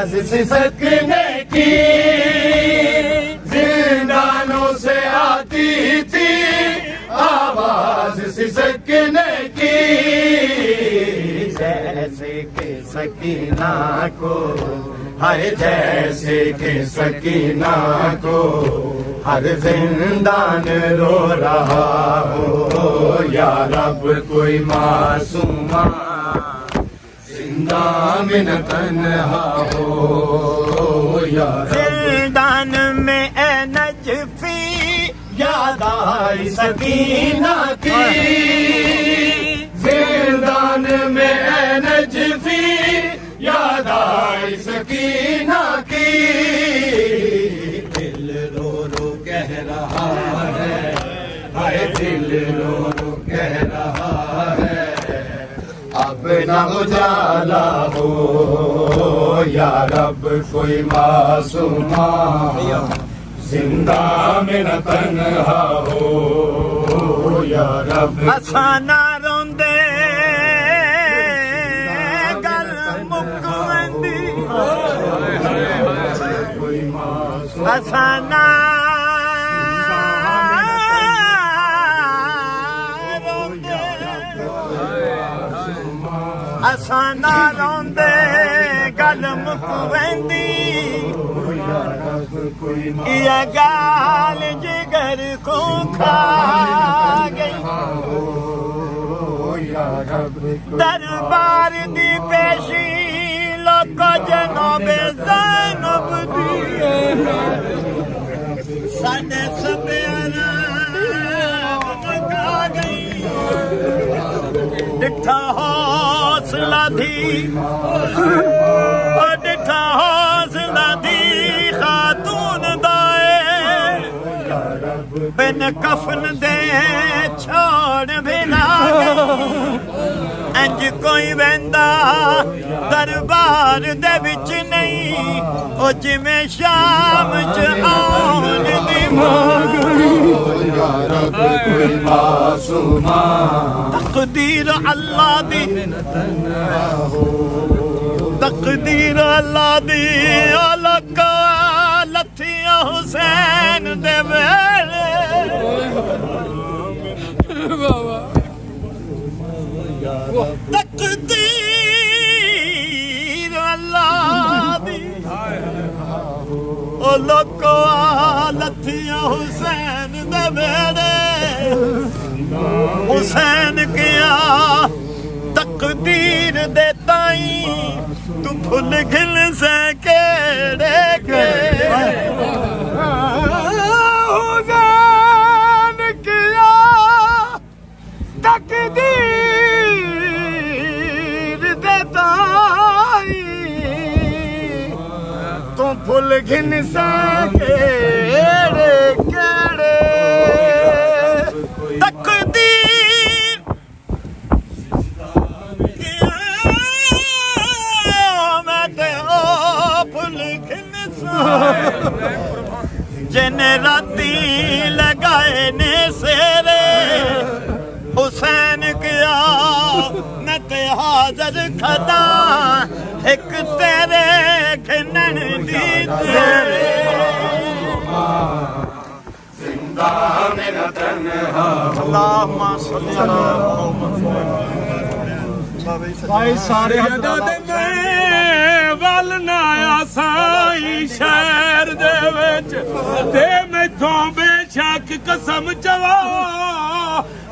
आवाज सिसकने की जिंदानों से आती थी, आवाज सिसकने की। जैसे कि सकीना को, हाय जैसे कि सकीना को हर जिंदान रो रहा हो। या रब कोई मासूमा जिंदा में न तन्हा हो। या जिंदान में ए नजफी याद आई सकीना की। जिंदान में ए नजफी याद आई सकीना की। दिल रो रो कह रहा है, हाय दिल रो रो कह रहा है, अब न उजाला हो। या रब कोई मासूमा जिंदा में न तन्हा हो। या रब असाना रोंदे असाना रोंदे, असाना रोंदे गल मुक वेंदी। इहा गाल जिगर को खा गई। दरबार दी पेशी लोको जनोबे ज़ैनब दी। साडे सपेरा गा गई। डिठा हौसला दी, डिठा हौसला दी खातून दाए। बिन कफन दे छोड़ भी ना गई। इंज कोई वेंदा दरबार दे विच नहीं, ओ जिवें शाम च आउण दी मासूमा। तकदीर अल्लाह दी, तकदीर अल्लाह दी। लका लथिया हुसैन दे वेले तकदीर अल्लाह दी। ओ लोको लथिया हुसैन दे वेले। हुसैन किया तकदीर दे ताई, तू फुल खिल से केड़े के। हुसैन किया तकदीर दे ताई, तू फुल खिल से केड़े केड़े। जिन राती लगाए ने सेरे, हुसैन किया मैं ते हाजर खदा। एक तेरे खिनन दी तेरे जिंदा में न तन्हा। अल्लाहुम्मा सल्ली अला भाई सारे वल ना साई शहर दे विच ते मैथों बेशक कसम चवा।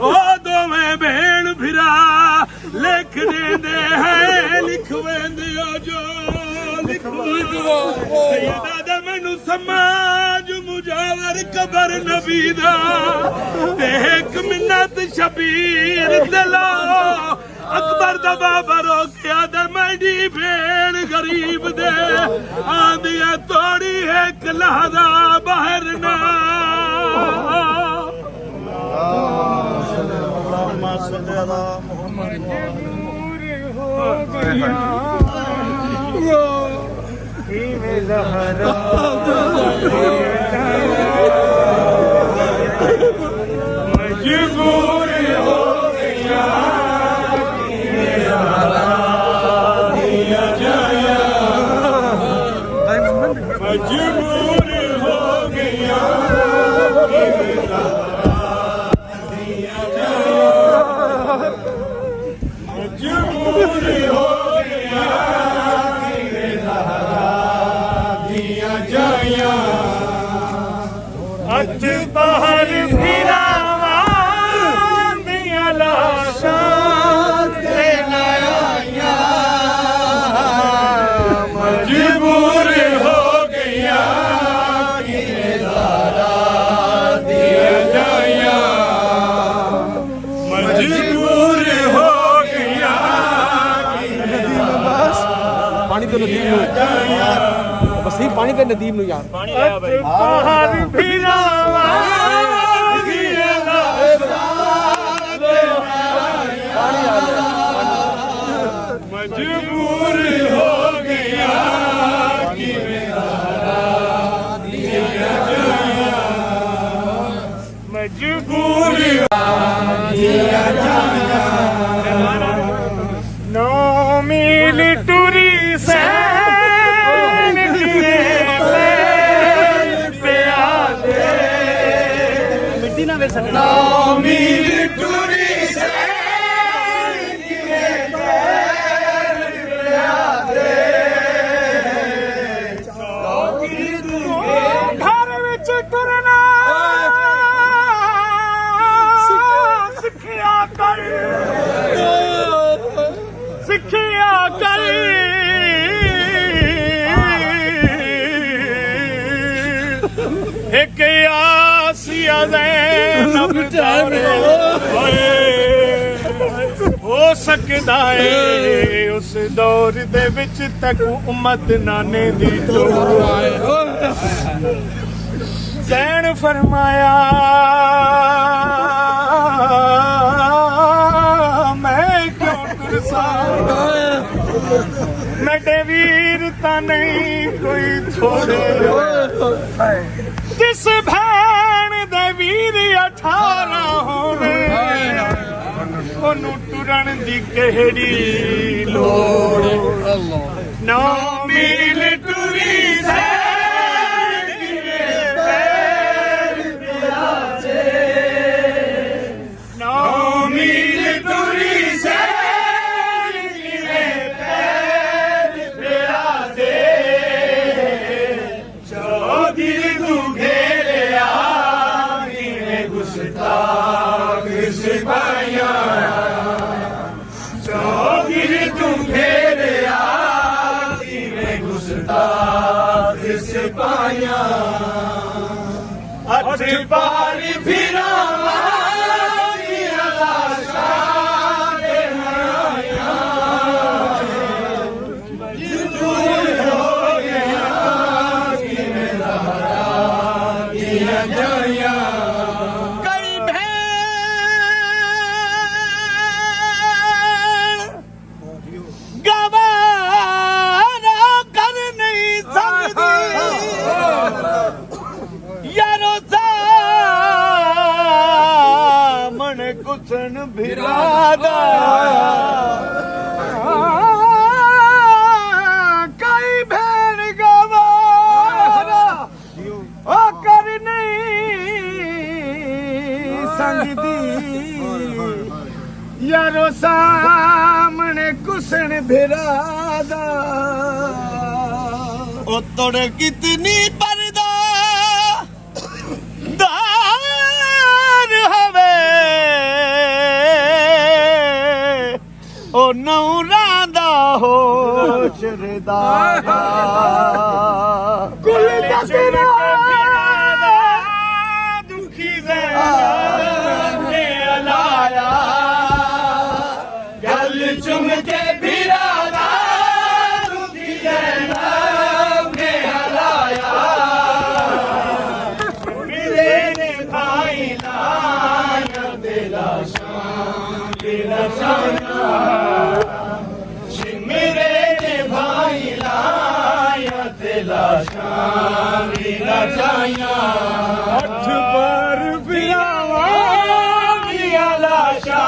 ओ दोवें भेण भिरा लिख देंदे हैं, लिख वेंदियो जो लिख सैयदा मैनू समाज मुजावर कबर नबी दा। ते एक मिन्नत शबीर दिला अकबर दा बाबा रोकिया दे मैडी भेण गरीब दे। आंदिया तोड़ी एक लहदा बाहर ना। मजबूर हो गया दिया जाया मजबूर हो गया पानी तो नदीम नु बस ही पानी तो नदीम नु यार पानी आया भाई पहाड़ फिरावा मजबूर हो गया कि मजबूर नौ मील टूरी सैन पे आदे मिट्टी ना बेसन 9 मील टूरी सिखिया कर एक आसिया ज़ैनब तारे हो सकदा है उस दौर दे विच तक उम्मत नाने दी ज़ैन फरमाया मेरे वीर ता नहीं कोई छोड़े जिस भैन दे वीर 18 होवे ओनू टुरन दी केड़ी लोड़ 9 मील टुरी सैन किवे पैर पिया से 9 मील टुरी पारी फिरा कुसन भिरादा कई भैन गवारा ओ कर नहीं संगदी यारो सामने कुसन भिरादा ओ तोड़ कितनी पर्दा दार हवे ओ नौरादा हो शरदादा कुल तकरा दुखी ज़ैने अलाया गल चुम के भिरादा दुखी ज़ैने अलाया मेरे भाई लाया दिला शान दिला शान अठ पर पियावा लाशा